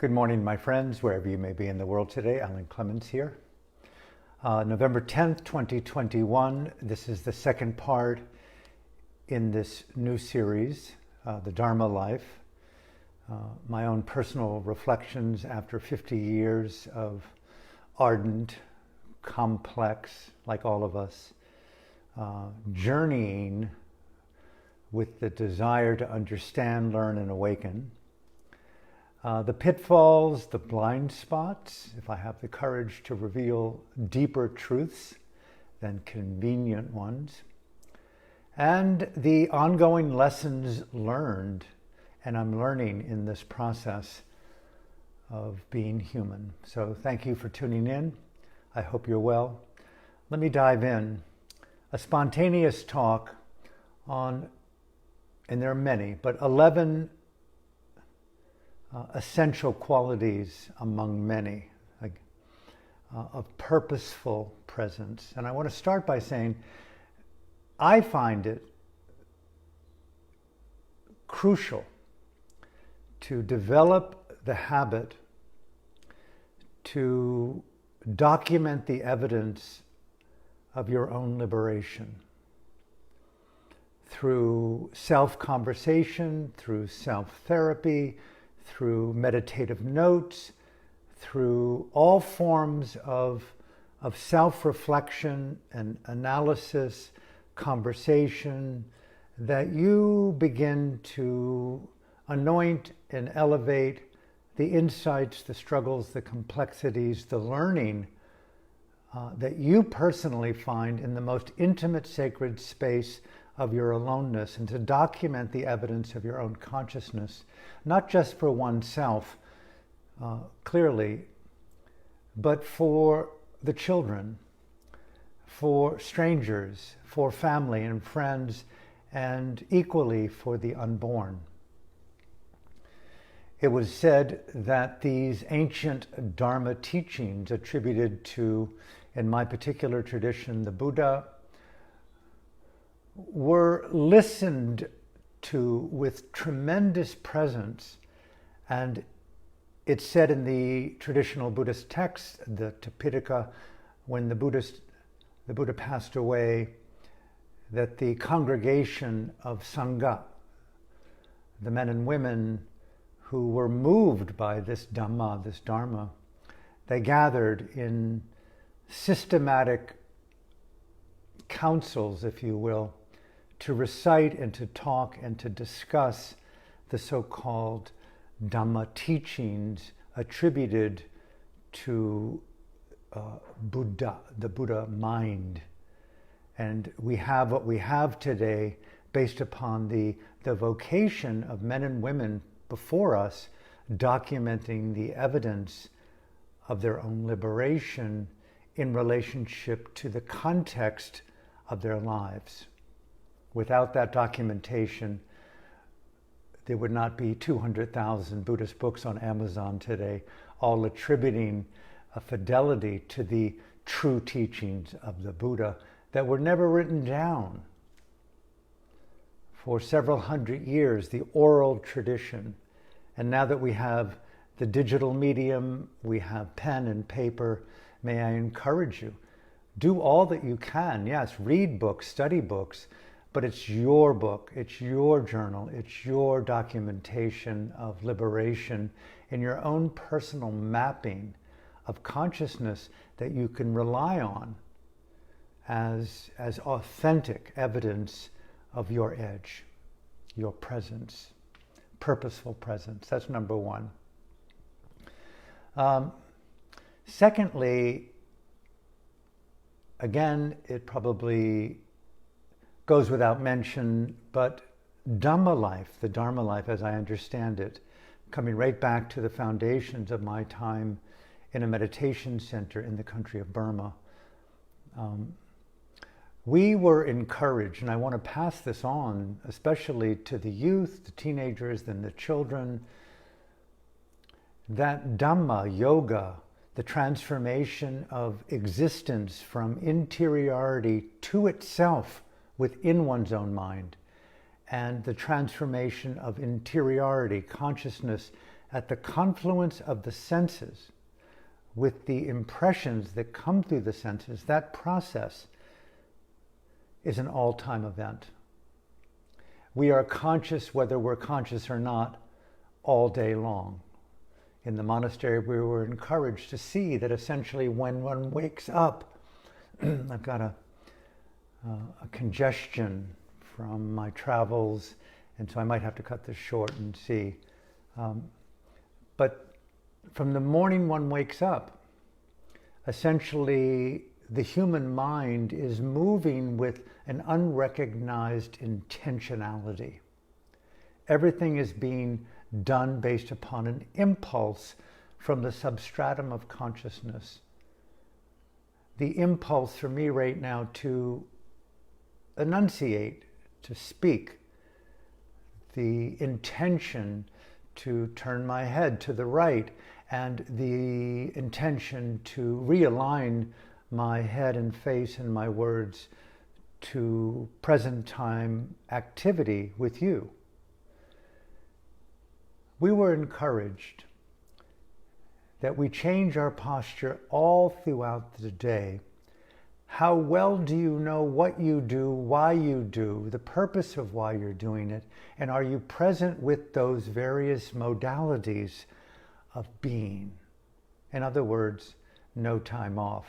Good morning, my friends, wherever you may be in the world today. Alan Clements here. November 10th, 2021. This is the second part in this new series, The Dharma Life. My own personal reflections after 50 years of ardent, complex, like all of us, journeying with the desire to understand, learn, and awaken. The pitfalls, the blind spots, if I have the courage to reveal deeper truths than convenient ones, and the ongoing lessons learned, and I'm learning in this process of being human. So thank you for tuning in. I hope you're well. Let me dive in. A spontaneous talk on, and there are many, but 11 essential qualities among many of purposeful presence. And I want to start by saying I find it crucial to develop the habit to document the evidence of your own liberation through self-conversation, through self-therapy, through meditative notes, through all forms of self-reflection and analysis, conversation, that you begin to anoint and elevate the insights, the struggles, the complexities, the learning that you personally find in the most intimate, sacred space of your aloneness, and to document the evidence of your own consciousness, not just for oneself, clearly, but for the children, for strangers, for family and friends, and equally for the unborn. It was said that these ancient Dharma teachings attributed to, in my particular tradition, the Buddha, were listened to with tremendous presence. And it's said in the traditional Buddhist text, the Tipitaka, when the Buddha passed away, that the congregation of Sangha, the men and women who were moved by this Dhamma, this Dharma, they gathered in systematic councils, if you will, to recite and to talk and to discuss the so-called Dhamma teachings attributed to Buddha, the Buddha mind. And we have what we have today based upon the vocation of men and women before us, documenting the evidence of their own liberation in relationship to the context of their lives. Without that documentation, there would not be 200,000 Buddhist books on Amazon today, all attributing a fidelity to the true teachings of the Buddha that were never written down. For several hundred years, the oral tradition, and now that we have the digital medium, we have pen and paper, may I encourage you, do all that you can. Yes, read books, study books, but it's your book, it's your journal, it's your documentation of liberation in your own personal mapping of consciousness that you can rely on as authentic evidence of your edge, your presence, purposeful presence. That's number one. Secondly, again, it probably goes without mention, but Dhamma life, the Dharma life as I understand it, coming right back to the foundations of my time in a meditation center in the country of Burma, we were encouraged, and I want to pass this on, especially to the youth, the teenagers, and the children, that Dhamma, yoga, the transformation of existence from interiority to itself within one's own mind, and the transformation of interiority, consciousness, at the confluence of the senses with the impressions that come through the senses, that process is an all-time event. We are conscious, whether we're conscious or not, all day long. In the monastery, we were encouraged to see that essentially when one wakes up, I've got a congestion from my travels, and so I might have to cut this short and see. But from the morning one wakes up, essentially the human mind is moving with an unrecognized intentionality. Everything is being done based upon an impulse from the substratum of consciousness. The impulse for me right now to enunciate, to speak, the intention to turn my head to the right, and the intention to realign my head and face and my words to present time activity with you. We were encouraged that we change our posture all throughout the day. How well do you know what you do, why you do, the purpose of why you're doing it, and are you present with those various modalities of being? In other words, no time off.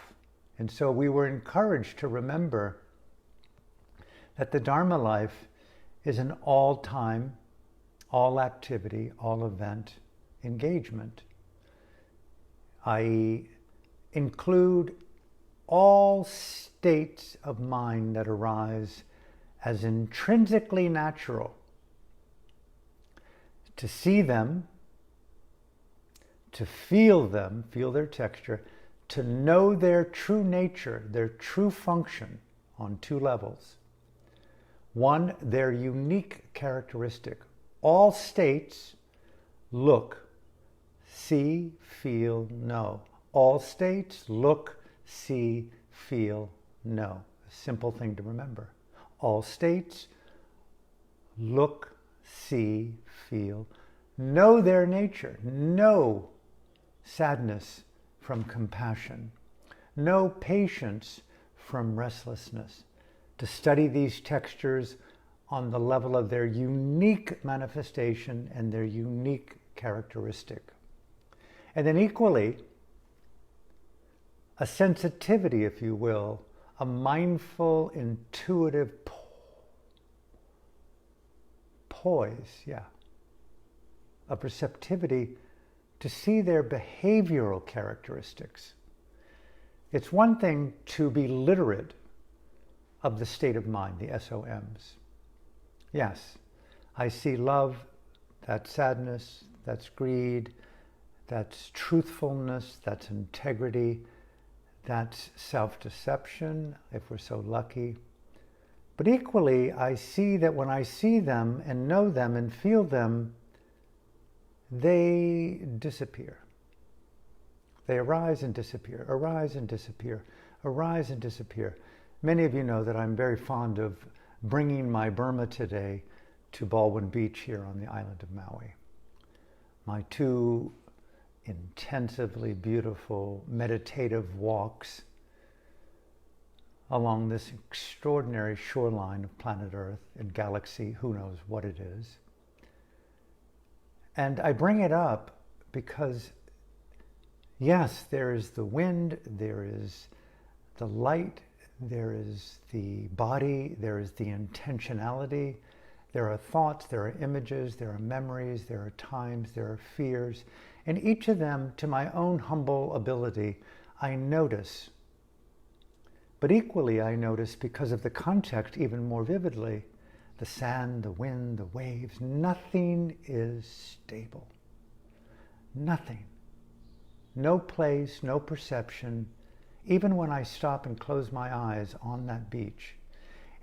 And so we were encouraged to remember that the Dharma life is an all-time, all activity, all event engagement. I include all states of mind that arise as intrinsically natural. To see them, to feel them, feel their texture, to know their true nature, their true function on two levels. One, their unique characteristic. All states look, see, feel, know. All states look, see, feel, know. A simple thing to remember. All states look, see, feel, know their nature. Know sadness from compassion. Know patience from restlessness. To study these textures on the level of their unique manifestation and their unique characteristic. And then equally, a sensitivity, if you will, a mindful, intuitive poise, a receptivity to see their behavioral characteristics. It's one thing to be literate of the state of mind, the SOMs. Yes, I see love, that's sadness, that's greed, that's truthfulness, that's integrity, that's self-deception, if we're so lucky. But equally, I see that when I see them and know them and feel them, they disappear. They arise and disappear, arise and disappear, arise and disappear. Many of you know that I'm very fond of bringing my Burma today to Baldwin Beach here on the island of Maui. My two intensively beautiful meditative walks along this extraordinary shoreline of planet Earth and galaxy, who knows what it is. And I bring it up because, yes, there is the wind, there is the light, there is the body, there is the intentionality, there are thoughts, there are images, there are memories, there are times, there are fears. And each of them, to my own humble ability, I notice. But equally I notice, because of the context even more vividly, the sand, the wind, the waves, nothing is stable. Nothing. No place, no perception. Even when I stop and close my eyes on that beach,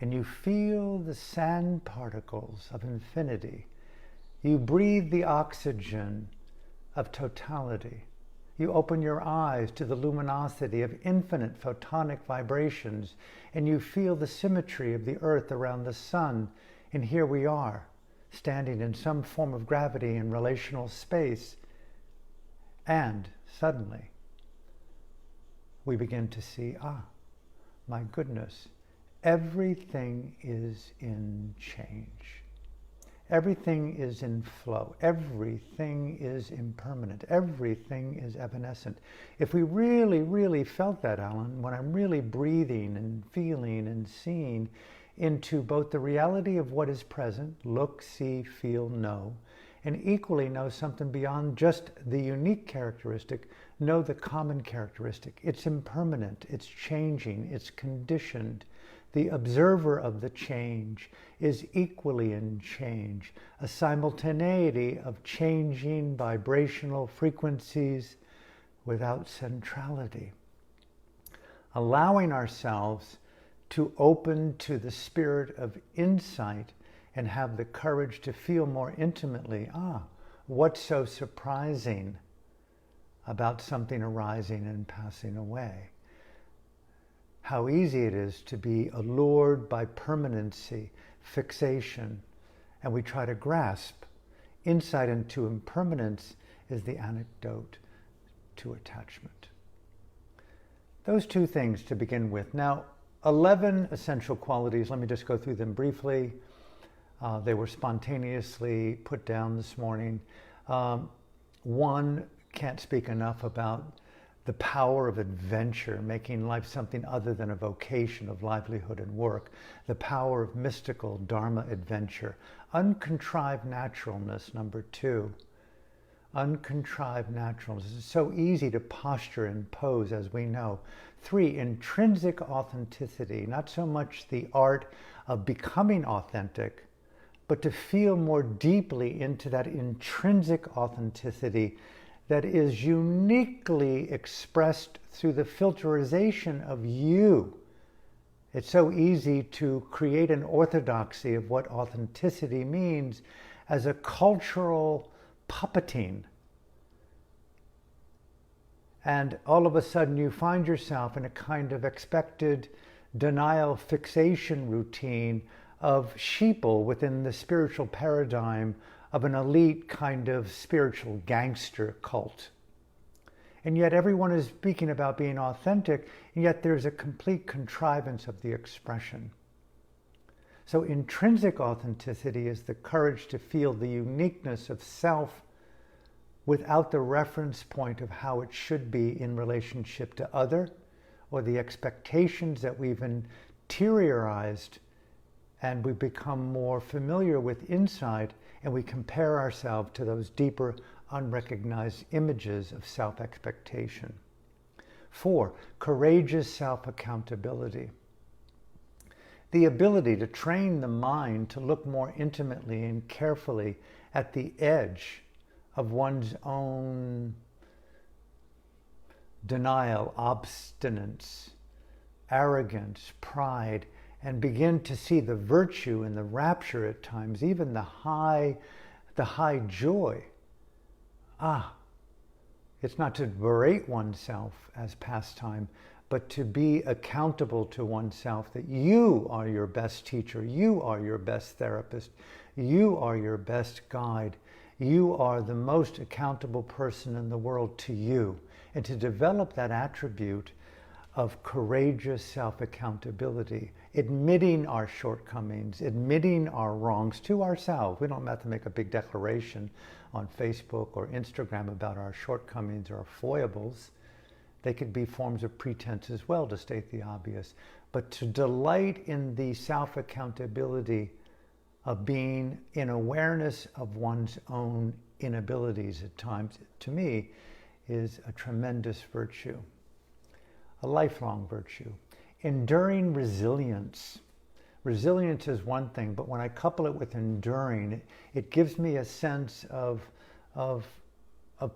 and you feel the sand particles of infinity, you breathe the oxygen of totality. You open your eyes to the luminosity of infinite photonic vibrations, and you feel the symmetry of the earth around the sun. And here we are, standing in some form of gravity in relational space. And suddenly, we begin to see, my goodness, everything is in change. Everything is in flow. Everything is impermanent. Everything is evanescent. If we really, really felt that, Alan, when I'm really breathing and feeling and seeing into both the reality of what is present, look, see, feel, know, and equally know something beyond just the unique characteristic, know the common characteristic. It's impermanent, it's changing, it's conditioned. The observer of the change is equally in change, a simultaneity of changing vibrational frequencies without centrality. Allowing ourselves to open to the spirit of insight and have the courage to feel more intimately, what's so surprising about something arising and passing away? How easy it is to be allured by permanency, fixation, and we try to grasp. Insight into impermanence is the antidote to attachment. Those two things to begin with. Now, 11 essential qualities, let me just go through them briefly. They were spontaneously put down this morning. One, can't speak enough about the power of adventure, making life something other than a vocation of livelihood and work. The power of mystical Dharma adventure. Uncontrived naturalness, number 2. Uncontrived naturalness. It's so easy to posture and pose, as we know. 3, intrinsic authenticity. Not so much the art of becoming authentic, but to feel more deeply into that intrinsic authenticity that is uniquely expressed through the filterization of you. It's so easy to create an orthodoxy of what authenticity means as a cultural puppeting. And all of a sudden you find yourself in a kind of expected denial fixation routine of sheeple within the spiritual paradigm of an elite kind of spiritual gangster cult. And yet everyone is speaking about being authentic, and yet there's a complete contrivance of the expression. So intrinsic authenticity is the courage to feel the uniqueness of self without the reference point of how it should be in relationship to other, or the expectations that we've interiorized and we become more familiar with inside, and we compare ourselves to those deeper, unrecognized images of self-expectation. 4, courageous self-accountability. The ability to train the mind to look more intimately and carefully at the edge of one's own denial, obstinance, arrogance, pride, and begin to see the virtue and the rapture at times, even the high joy. It's not to berate oneself as pastime, but to be accountable to oneself that you are your best teacher, you are your best therapist, you are your best guide, you are the most accountable person in the world to you. And to develop that attribute of courageous self-accountability, admitting our shortcomings, admitting our wrongs to ourselves. We don't have to make a big declaration on Facebook or Instagram about our shortcomings or our foibles. They could be forms of pretense as well, to state the obvious. But to delight in the self-accountability of being in awareness of one's own inabilities at times, to me, is a tremendous virtue. A lifelong virtue. Enduring resilience. Resilience is one thing, but when I couple it with enduring, it gives me a sense of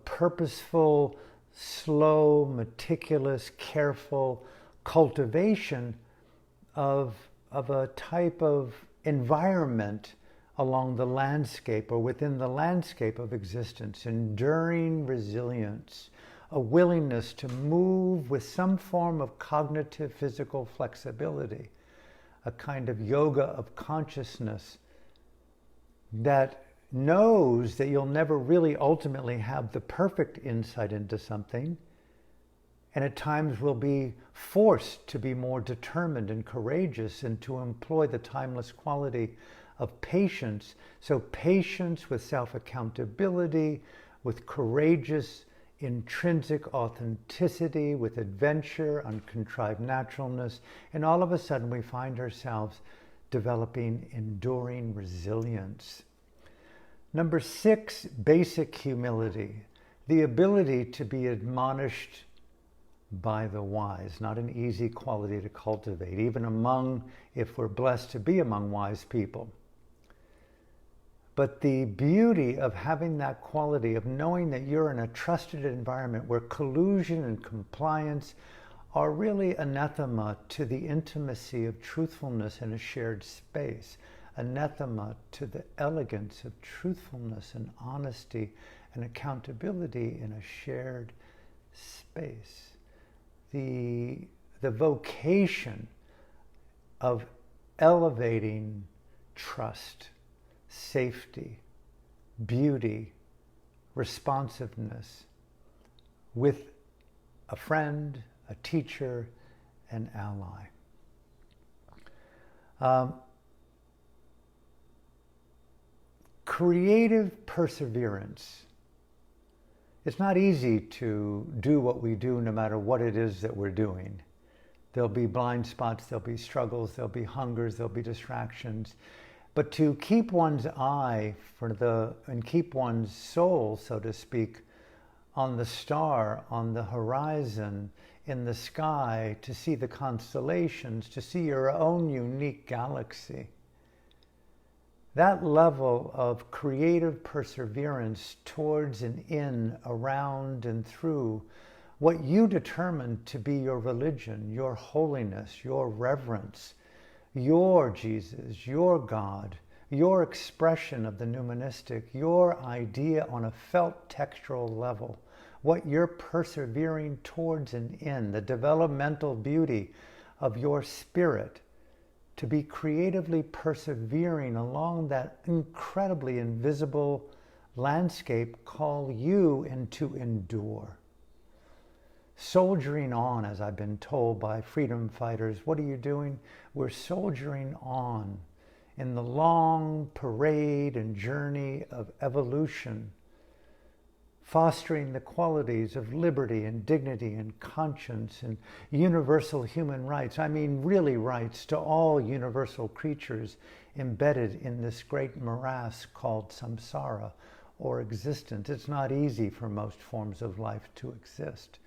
purposeful, slow, meticulous, careful cultivation of a type of environment along the landscape or within the landscape of existence. Enduring resilience. A willingness to move with some form of cognitive physical flexibility, a kind of yoga of consciousness that knows that you'll never really ultimately have the perfect insight into something, and at times will be forced to be more determined and courageous and to employ the timeless quality of patience. So patience with self-accountability, with courageous intrinsic authenticity, with adventure, uncontrived naturalness, and all of a sudden we find ourselves developing enduring resilience. Number 6, basic humility, the ability to be admonished by the wise, not an easy quality to cultivate, even among, if we're blessed to be among wise people. But the beauty of having that quality of knowing that you're in a trusted environment where collusion and compliance are really anathema to the intimacy of truthfulness in a shared space, anathema to the elegance of truthfulness and honesty and accountability in a shared space. The vocation of elevating trust, safety, beauty, responsiveness with a friend, a teacher, an ally. Creative perseverance. It's not easy to do what we do no matter what it is that we're doing. There'll be blind spots, there'll be struggles, there'll be hungers, there'll be distractions. But to keep one's eye and keep one's soul, so to speak, on the star, on the horizon, in the sky, to see the constellations, to see your own unique galaxy. That level of creative perseverance towards and in, around and through what you determined to be your religion, your holiness, your reverence, your Jesus, your God, your expression of the nuministic, your idea on a felt textural level, what you're persevering towards and in, the developmental beauty of your spirit, to be creatively persevering along that incredibly invisible landscape call you and to endure. Soldiering on, as I've been told by freedom fighters, what are you doing? We're soldiering on in the long parade and journey of evolution, fostering the qualities of liberty and dignity and conscience and universal human rights. I mean, really rights to all universal creatures embedded in this great morass called samsara, or existence. It's not easy for most forms of life to exist.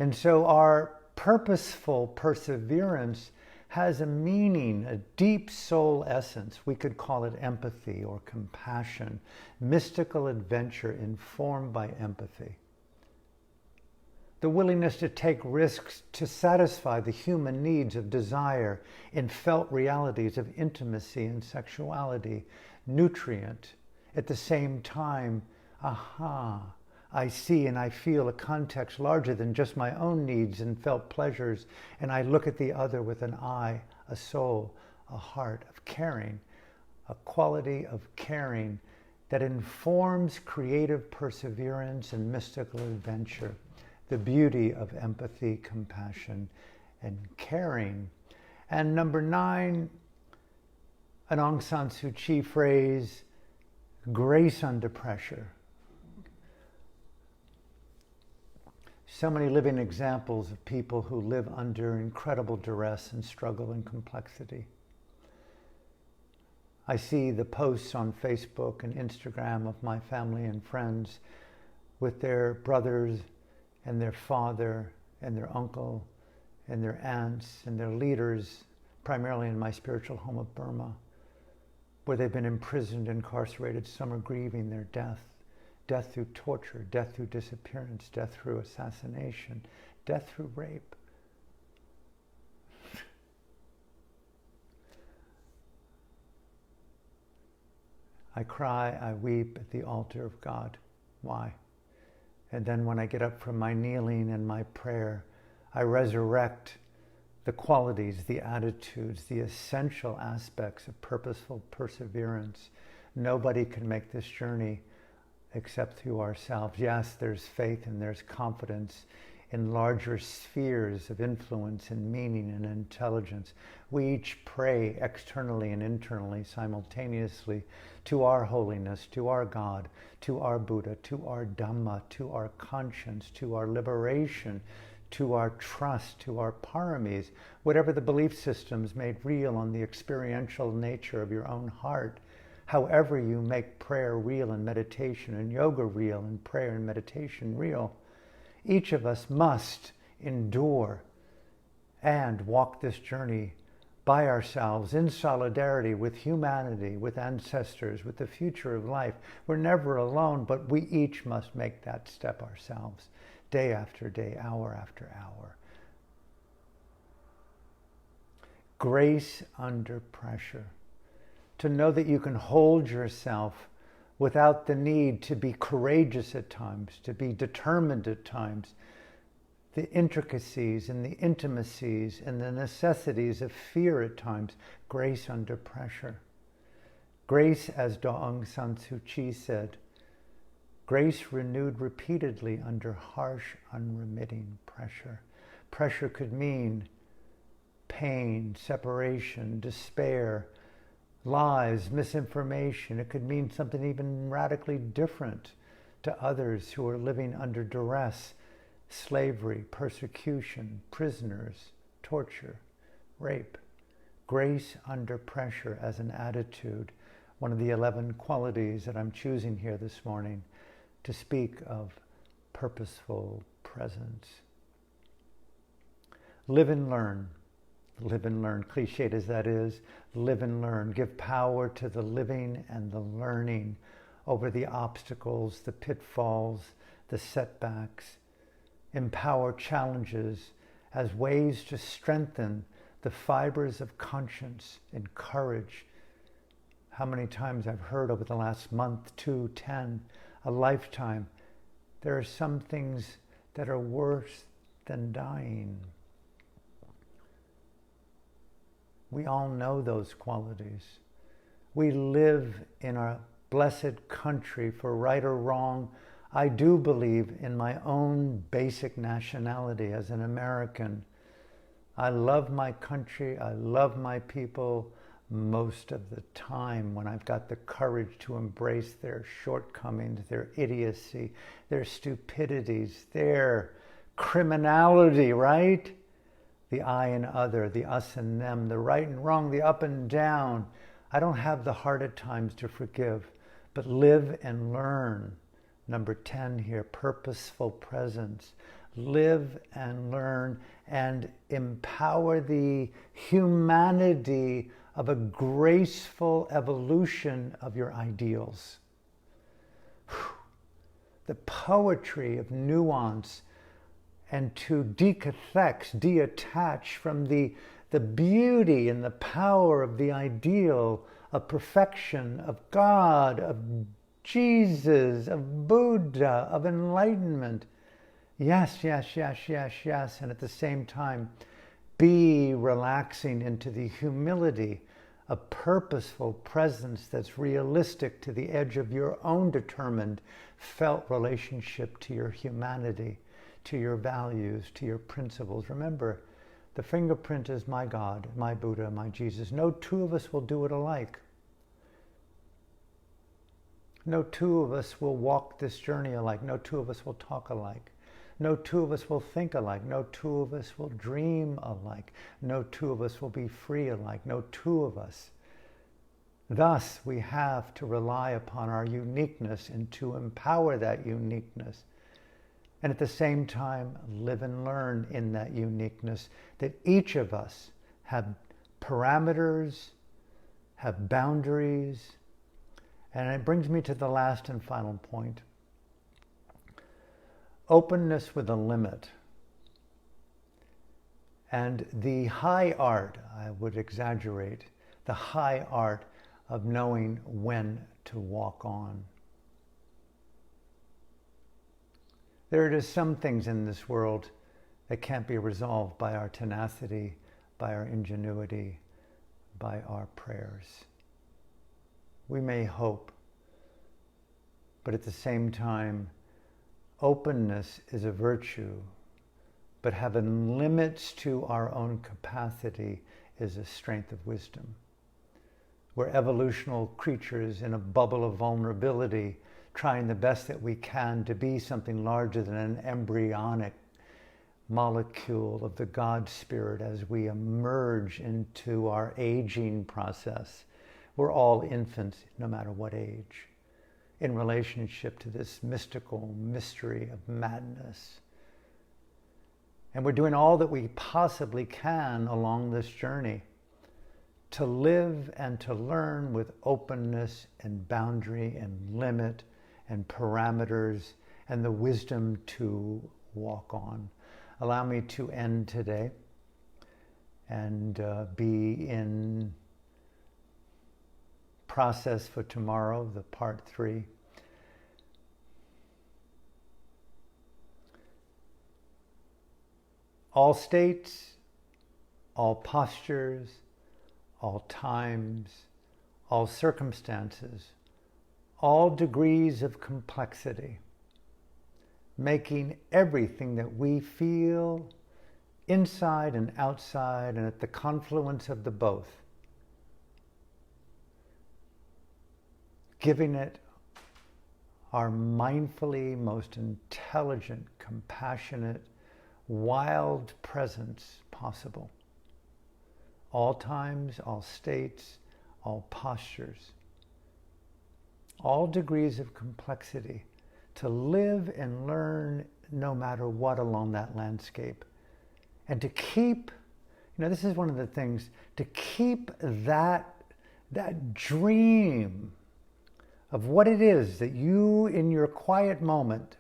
And so our purposeful perseverance has a meaning, a deep soul essence. We could call it empathy or compassion, mystical adventure informed by empathy. The willingness to take risks to satisfy the human needs of desire in felt realities of intimacy and sexuality, nutrient. At the same time, I see and I feel a context larger than just my own needs and felt pleasures, and I look at the other with an eye, a soul, a heart of caring, a quality of caring that informs creative perseverance and mystical adventure, the beauty of empathy, compassion, and caring. And number 9, an Aung San Suu Kyi phrase, grace under pressure. So many living examples of people who live under incredible duress and struggle and complexity. I see the posts on Facebook and Instagram of my family and friends with their brothers and their father and their uncle and their aunts and their leaders, primarily in my spiritual home of Burma, where they've been imprisoned, incarcerated. Some are grieving their death. Death through torture, death through disappearance, death through assassination, death through rape. I cry, I weep at the altar of God. Why? And then when I get up from my kneeling and my prayer, I resurrect the qualities, the attitudes, the essential aspects of purposeful perseverance, Nobody can make this journey except through ourselves. Yes, there's faith and there's confidence in larger spheres of influence and meaning and intelligence. We each pray externally and internally simultaneously to our holiness, to our God, to our Buddha, to our Dhamma, to our conscience, to our liberation, to our trust, to our paramis, whatever the belief systems made real on the experiential nature of your own heart. However you make prayer real and meditation and yoga real and prayer and meditation real, each of us must endure and walk this journey by ourselves in solidarity with humanity, with ancestors, with the future of life. We're never alone, but we each must make that step ourselves, day after day, hour after hour. Grace under pressure. To know that you can hold yourself without the need to be courageous at times, to be determined at times. The intricacies and the intimacies and the necessities of fear at times. Grace under pressure. Grace, as Daung San Suu Kyi said, grace renewed repeatedly under harsh, unremitting pressure. Pressure could mean pain, separation, despair, lies, misinformation. It could mean something even radically different to others who are living under duress, slavery, persecution, prisoners, torture, rape. Grace under pressure as an attitude, one of the 11 qualities that I'm choosing here this morning to speak of purposeful presence. Live and learn. Live and learn, cliched as that is, live and learn. Give power to the living and the learning over the obstacles, the pitfalls, the setbacks. Empower challenges as ways to strengthen the fibers of conscience and courage. How many times I've heard over the last month, 2, 10, a lifetime, there are some things that are worse than dying. We all know those qualities. We live in our blessed country, for right or wrong. I do believe in my own basic nationality as an American. I love my country. I love my people most of the time when I've got the courage to embrace their shortcomings, their idiocy, their stupidities, their criminality, right? The I and other, the us and them, the right and wrong, the up and down. I don't have the heart at times to forgive, but live and learn. Number 10 here, purposeful presence. Live and learn and empower the humanity of a graceful evolution of your ideals. The poetry of nuance, and to decathex, detach from the beauty and the power of the ideal of perfection, of God, of Jesus, of Buddha, of enlightenment. Yes, yes, yes, yes, yes. And at the same time, be relaxing into the humility of purposeful presence that's realistic to the edge of your own determined, felt relationship to your humanity, to your values, to your principles. Remember, the fingerprint is my God, my Buddha, my Jesus. No two of us will do it alike. No two of us will walk this journey alike. No two of us will talk alike. No two of us will think alike. No two of us will dream alike. No two of us will be free alike. No two of us. Thus, we have to rely upon our uniqueness and to empower that uniqueness. And at the same time, live and learn in that uniqueness, that each of us have parameters, have boundaries. And it brings me to the last and final point. Openness with a limit. And the high art, I would exaggerate, the high art of knowing when to walk on. There are just some things in this world that can't be resolved by our tenacity, by our ingenuity, by our prayers. We may hope, but at the same time, openness is a virtue, but having limits to our own capacity is a strength of wisdom. We're evolutional creatures in a bubble of vulnerability, trying the best that we can to be something larger than an embryonic molecule of the God Spirit as we emerge into our aging process. We're all infants, no matter what age, in relationship to this mystical mystery of madness. And we're doing all that we possibly can along this journey to live and to learn with openness and boundary and limit and parameters and the wisdom to walk on. Allow me to end today and be in process for tomorrow, the part 3. All states, all postures, all times, all circumstances, all degrees of complexity, making everything that we feel inside and outside and at the confluence of the both, giving it our mindfully most intelligent, compassionate, wild presence possible. All times, all states, all postures, all degrees of complexity, to live and learn no matter what along that landscape. And to keep, this is one of the things, to keep that dream of what it is that you in your quiet moment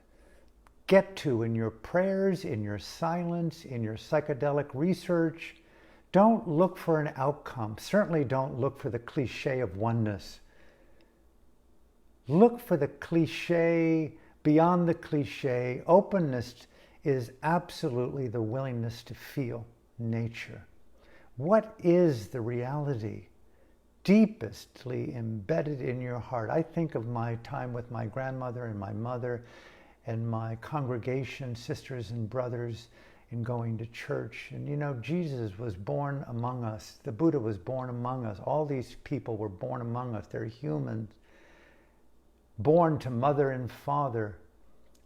get to in your prayers, in your silence, in your psychedelic research. Don't look for an outcome. Certainly don't look for the cliche of oneness. Look for the cliche, beyond the cliche. Openness is absolutely the willingness to feel nature. What is the reality deepestly embedded in your heart? I think of my time with my grandmother and my mother and my congregation, sisters and brothers, in going to church. And Jesus was born among us. The Buddha was born among us. All these people were born among us. They're humans, born to mother and father.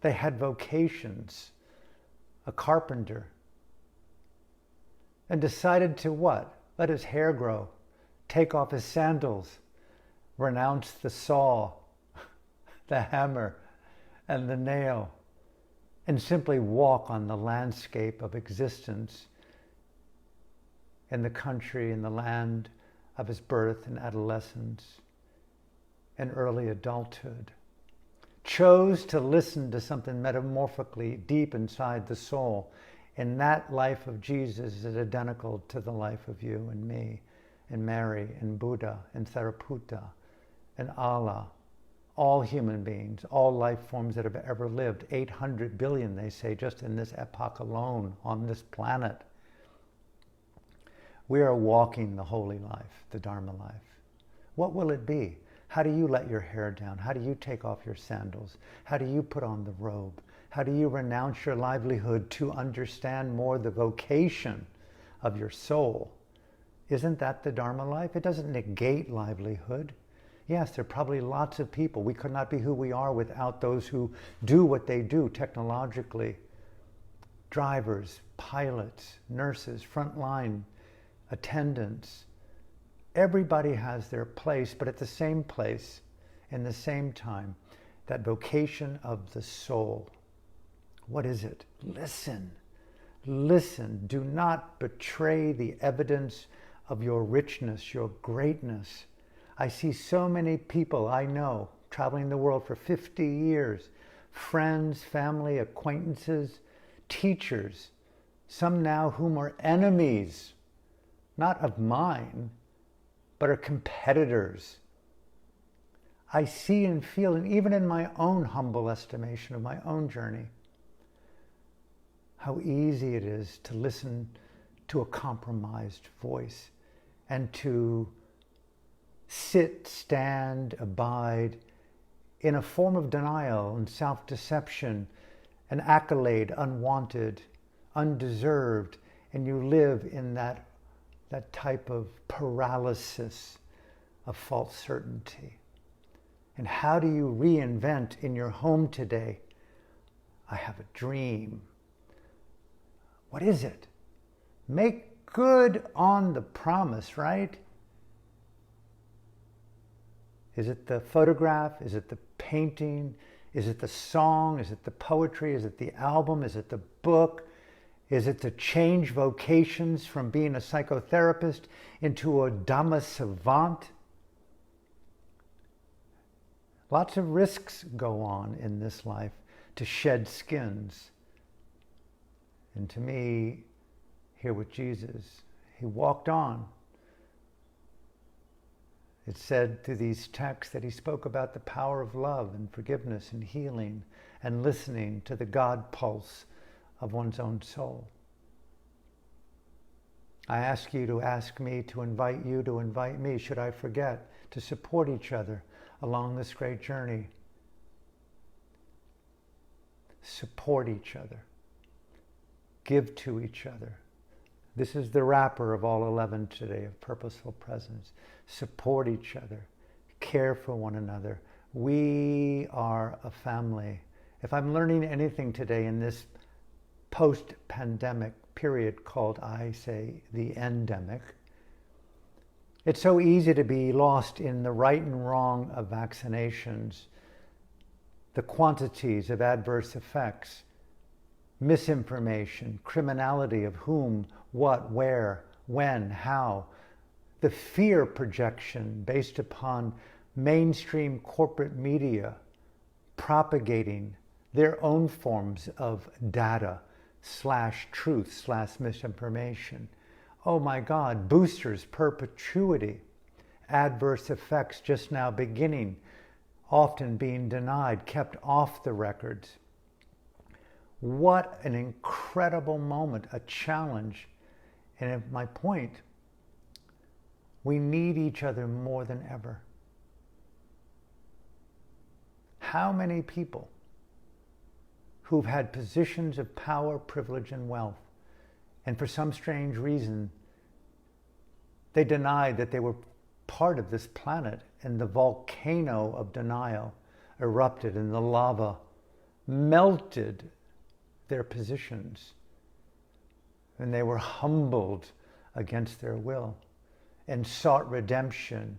They had vocations. A carpenter. And decided to what? Let his hair grow. Take off his sandals. Renounce the saw, the hammer, and the nail. And simply walk on the landscape of existence in the country, in the land of his birth and adolescence and early adulthood. Chose to listen to something metamorphically deep inside the soul. And that life of Jesus is identical to the life of you and me and Mary and Buddha and Sariputta and Allah. All human beings, all life forms that have ever lived, 800 billion, they say, just in this epoch alone on this planet. We are walking the holy life, the Dharma life. What will it be? How do you let your hair down? How do you take off your sandals? How do you put on the robe? How do you renounce your livelihood to understand more the vocation of your soul? Isn't that the Dharma life? It doesn't negate livelihood. Yes, there are probably lots of people. We could not be who we are without those who do what they do technologically. Drivers, pilots, nurses, frontline attendants. Everybody has their place, but at the same place, in the same time, that vocation of the soul. What is it? Listen. Listen. Do not betray the evidence of your richness, your greatness. I see so many people I know traveling the world for 50 years, friends, family, acquaintances, teachers, some now whom are enemies, not of mine, but are competitors. I see and feel, and even in my own humble estimation of my own journey, how easy it is to listen to a compromised voice and to sit, stand, abide in a form of denial and self-deception, an accolade unwanted, undeserved, and you live in that type of paralysis of false certainty. And how do you reinvent in your home today? I have a dream. What is it? Make good on the promise, right? Is it the photograph? Is it the painting? Is it the song? Is it the poetry? Is it the album? Is it the book? Is it to change vocations from being a psychotherapist into a Dhamma savant? Lots of risks go on in this life to shed skins. And to me, here with Jesus, he walked on. It said through these texts that he spoke about the power of love and forgiveness and healing and listening to the God pulse of one's own soul. I ask you to ask me, to invite you to invite me, should I forget, to support each other along this great journey. Support each other. Give to each other. This is the wrapper of all 11 today of Purposeful Presence. Support each other. Care for one another. We are a family. If I'm learning anything today in this post-pandemic period called, I say, the endemic, it's so easy to be lost in the right and wrong of vaccinations, the quantities of adverse effects, misinformation, criminality of whom, what, where, when, how, the fear projection based upon mainstream corporate media propagating their own forms of data / truth / misinformation. Oh my God, boosters, perpetuity, adverse effects just now beginning, often being denied, kept off the records. What an incredible moment, a challenge. And at my point, we need each other more than ever. How many people who've had positions of power, privilege, and wealth, and for some strange reason, they denied that they were part of this planet, and the volcano of denial erupted and the lava melted their positions, and they were humbled against their will and sought redemption,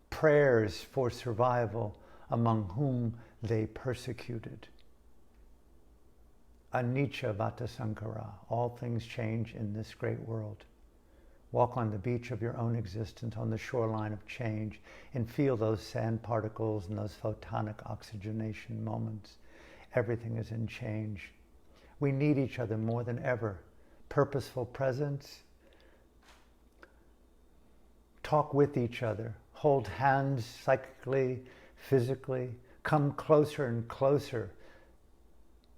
prayers for survival among whom they persecuted. Anicca vata sankhara, all things change in this great world. Walk on the beach of your own existence, on the shoreline of change, and feel those sand particles and those photonic oxygenation moments. Everything is in change. We need each other more than ever. Purposeful presence. Talk with each other. Hold hands psychically, physically. Come closer and closer.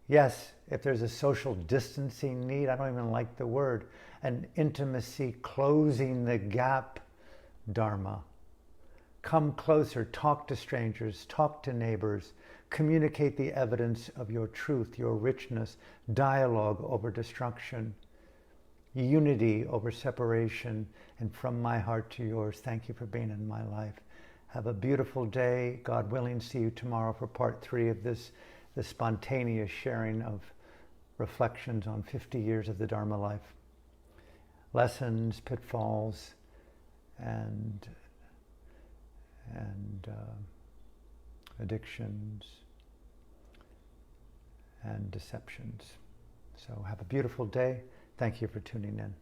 Yes, if there's a social distancing need, I don't even like the word, an intimacy, closing the gap, Dharma. Come closer, talk to strangers, talk to neighbors, communicate the evidence of your truth, your richness, dialogue over destruction, unity over separation, and from my heart to yours, thank you for being in my life. Have a beautiful day. God willing, see you tomorrow for part 3 of this, the spontaneous sharing of reflections on 50 years of the Dharma life. Lessons, pitfalls, and addictions and deceptions. So have a beautiful day. Thank you for tuning in.